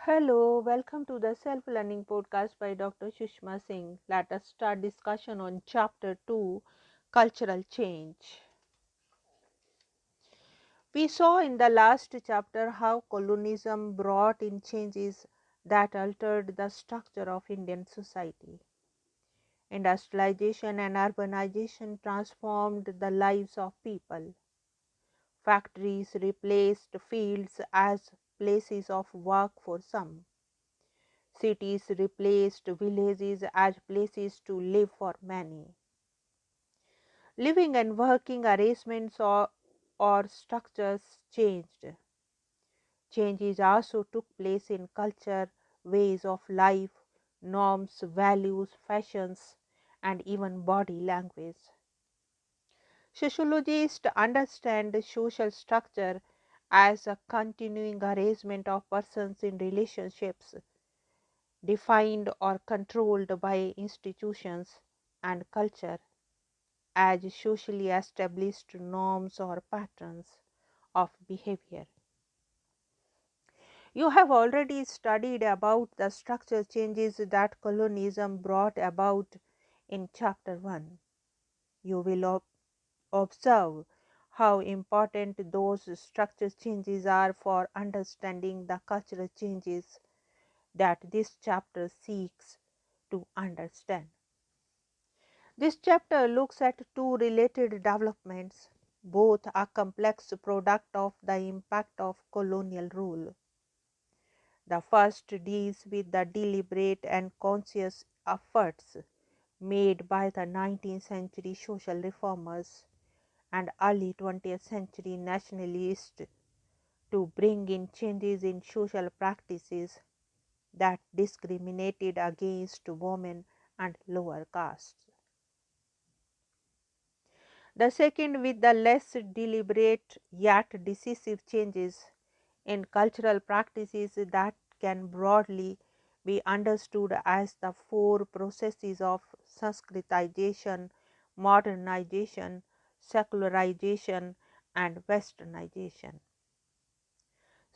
Hello, welcome to the Self Learning Podcast by Dr. Sushma Singh. Let us start discussion on Chapter 2 Cultural Change. We saw in the last chapter how colonialism brought in changes that altered the structure of Indian society. Industrialization and urbanization transformed the lives of people. Factories replaced fields as places of work for some. Cities replaced villages as places to live for many. Living and working arrangements or structures changed. Changes also took place in culture, ways of life, norms, values, fashions, and even body language. Sociologists understand social structure as a continuing arrangement of persons in relationships defined or controlled by institutions, and culture as socially established norms or patterns of behavior. You have already studied about the structural changes that colonialism brought about in chapter 1. You will observe how important those structural changes are for understanding the cultural changes that this chapter seeks to understand. This chapter looks at two related developments, both a complex product of the impact of colonial rule. The first deals with the deliberate and conscious efforts made by the 19th century social reformers and early 20th century nationalists to bring in changes in social practices that discriminated against women and lower castes. The second, with the less deliberate yet decisive changes in cultural practices that can broadly be understood as the four processes of Sanskritization, modernization, secularization, and westernization.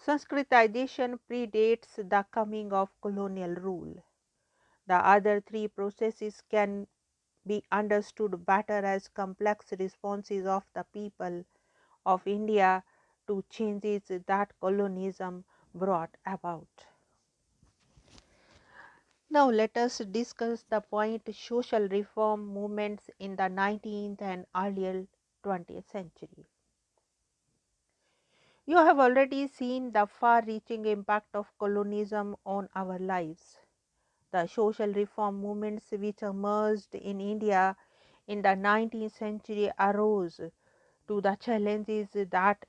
Sanskritization predates the coming of colonial rule. The other three processes can be understood better as complex responses of the people of India to changes that colonialism brought about. Now let us discuss the point social reform movements in the 19th and earlier 20th century. You have already seen the far-reaching impact of colonialism on our lives. The social reform movements which emerged in India in the 19th century arose to the challenges that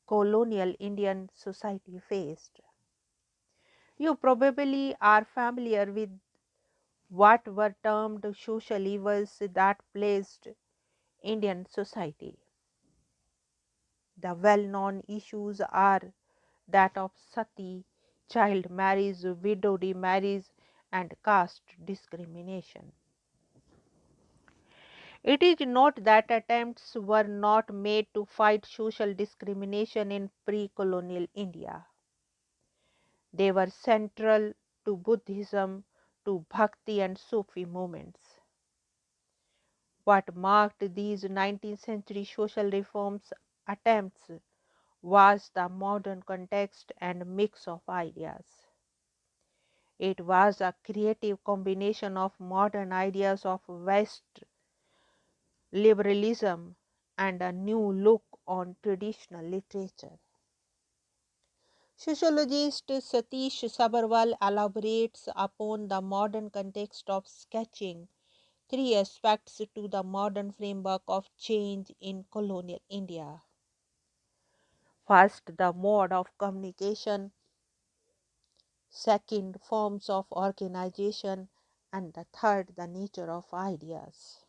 colonial Indian society faced. You probably are familiar with what were termed social evils that plagued Indian society. The well-known issues are that of sati, child marriage, widow remarriage, and caste discrimination. It is not that attempts were not made to fight social discrimination in pre-colonial India. They were central to Buddhism, to Bhakti and Sufi movements. What marked these 19th century social reforms attempts was the modern context and mix of ideas. It was a creative combination of modern ideas of West liberalism and a new look on traditional literature. Sociologist Satish Sabharwal elaborates upon the modern context of sketching three aspects to the modern framework of change in colonial India. First, the mode of communication, second, forms of organization, and the third, the nature of ideas.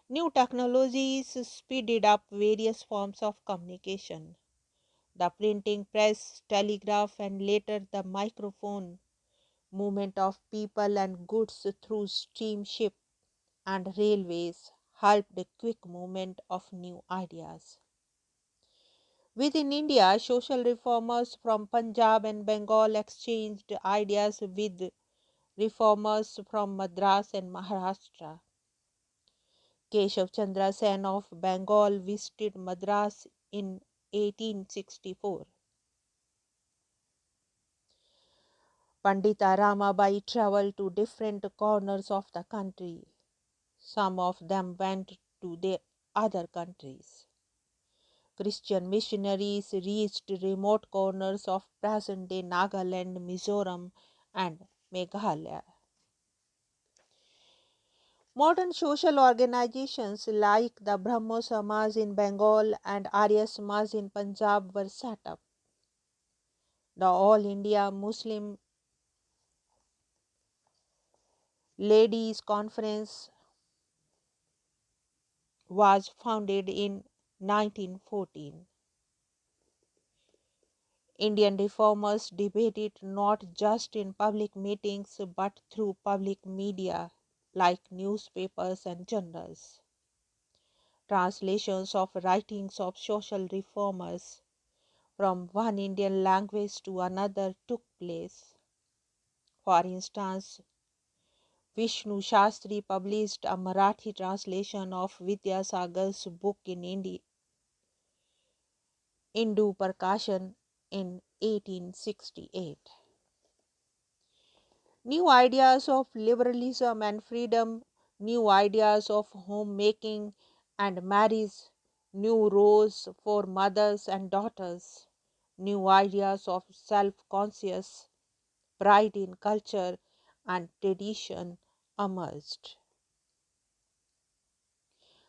New technologies speeded up various forms of communication. The printing press, telegraph, and later the microphone, movement of people and goods through steamship and railways helped the quick movement of new ideas. Within India, social reformers from Punjab and Bengal exchanged ideas with reformers from Madras and Maharashtra. Keshav Chandra Sen of Bengal visited Madras in 1864. Pandita Ramabai travelled to different corners of the country. Some of them went to the other countries. Christian missionaries reached remote corners of present-day Nagaland, Mizoram, and Meghalaya. Modern social organizations like the Brahmo Samaj in Bengal and Arya Samaj in Punjab were set up. The All India Muslim Ladies Conference was founded in 1914. Indian reformers debated not just in public meetings but through public media like newspapers and journals. Translations of writings of social reformers from one Indian language to another took place. For instance, Vishnu Shastri published a Marathi translation of Vidyasagar's book in Indu Prakashan in 1868. New ideas of liberalism and freedom, new ideas of homemaking and marriage, new roles for mothers and daughters, new ideas of self-conscious pride in culture and tradition emerged.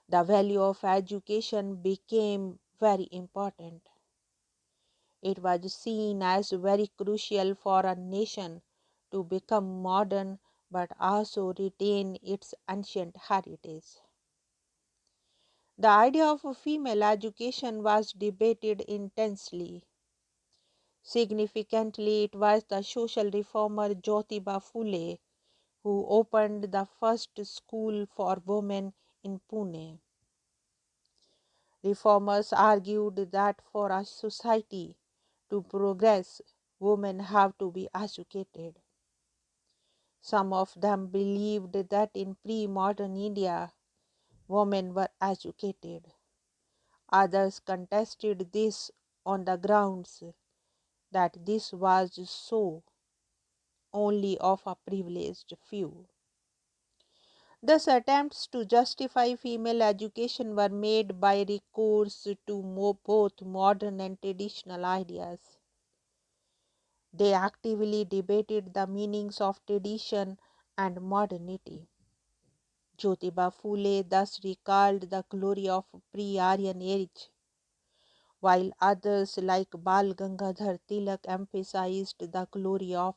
The value of education became very important. It was seen as very crucial for a nation to become modern but also retain its ancient heritage. The idea of female education was debated intensely. Significantly, it was the social reformer Jyotiba Phule who opened the first school for women in Pune. Reformers argued that for a society to progress, women have to be educated. Some of them believed that in pre-modern India, women were educated. Others contested this on the grounds that this was so only of a privileged few. Thus, attempts to justify female education were made by recourse to both modern and traditional ideas. They actively debated the meanings of tradition and modernity. Jyotiba Phule thus recalled the glory of pre-Aryan age, while others like Bal Gangadhar Tilak emphasized the glory of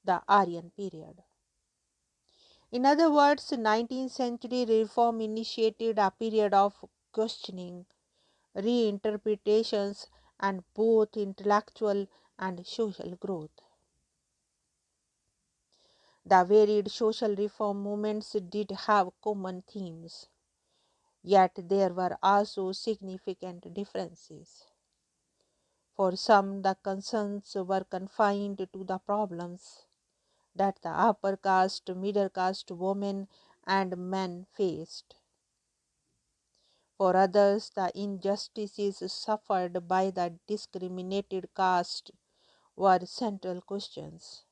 the Aryan period. In other words, 19th century reform initiated a period of questioning, reinterpretations, and both intellectual and social growth. The varied social reform movements did have common themes, yet there were also significant differences. For some, the concerns were confined to the problems that the upper caste, middle caste women and men faced. For others, the injustices suffered by the discriminated caste were central questions.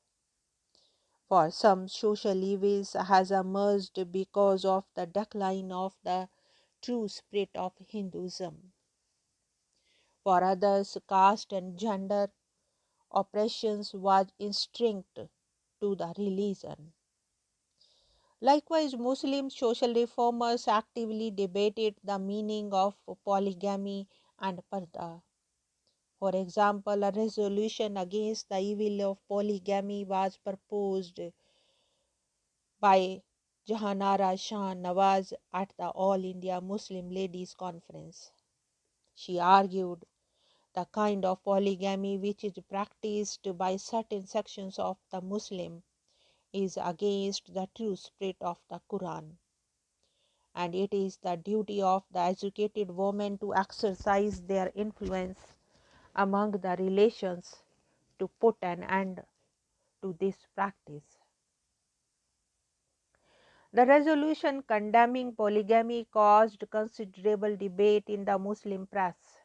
For some, social evils has emerged because of the decline of the true spirit of Hinduism. For others, caste and gender oppressions was instinct to the religion. Likewise, Muslim social reformers actively debated the meaning of polygamy and parda. For example, a resolution against the evil of polygamy was proposed by Jahanara Shah Nawaz at the All India Muslim Ladies Conference. She argued the kind of polygamy which is practiced by certain sections of the Muslim is against the true spirit of the Quran, and it is the duty of the educated women to exercise their influence among the relations to put an end to this practice. The resolution condemning polygamy caused considerable debate in the Muslim press.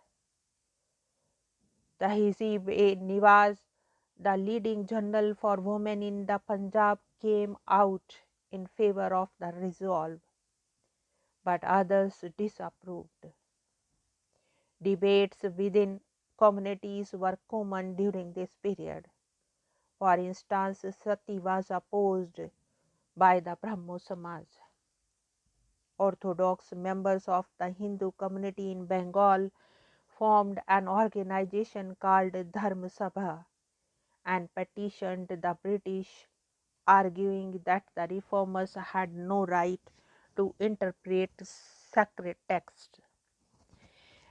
The Hizb-e-Newaz, the leading journal for women in the Punjab, came out in favor of the resolve, but others disapproved. Debates within communities were common during this period. For instance, sati was opposed by the Brahmo Samaj. Orthodox members of the Hindu community in Bengal formed an organization called Dharma Sabha and petitioned the British, arguing that the reformers had no right to interpret sacred texts.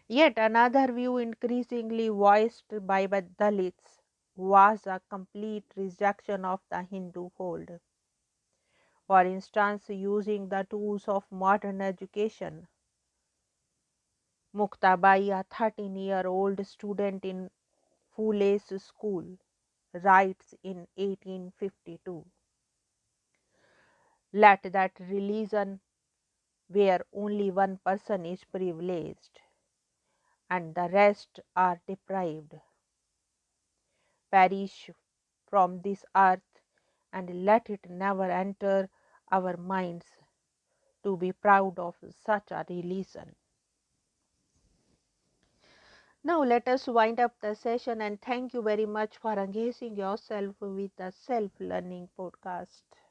Yet another view, increasingly voiced by the Dalits, was a complete rejection of the Hindu fold. For instance, using the tools of modern education, Muktabai, a 13-year-old student in Phule's school, writes in 1852, "Let that religion where only one person is privileged and the rest are deprived perish from this earth, and let it never enter our minds to be proud of such a religion." Now let us wind up the session, and thank you very much for engaging yourself with the Self Learning Podcast.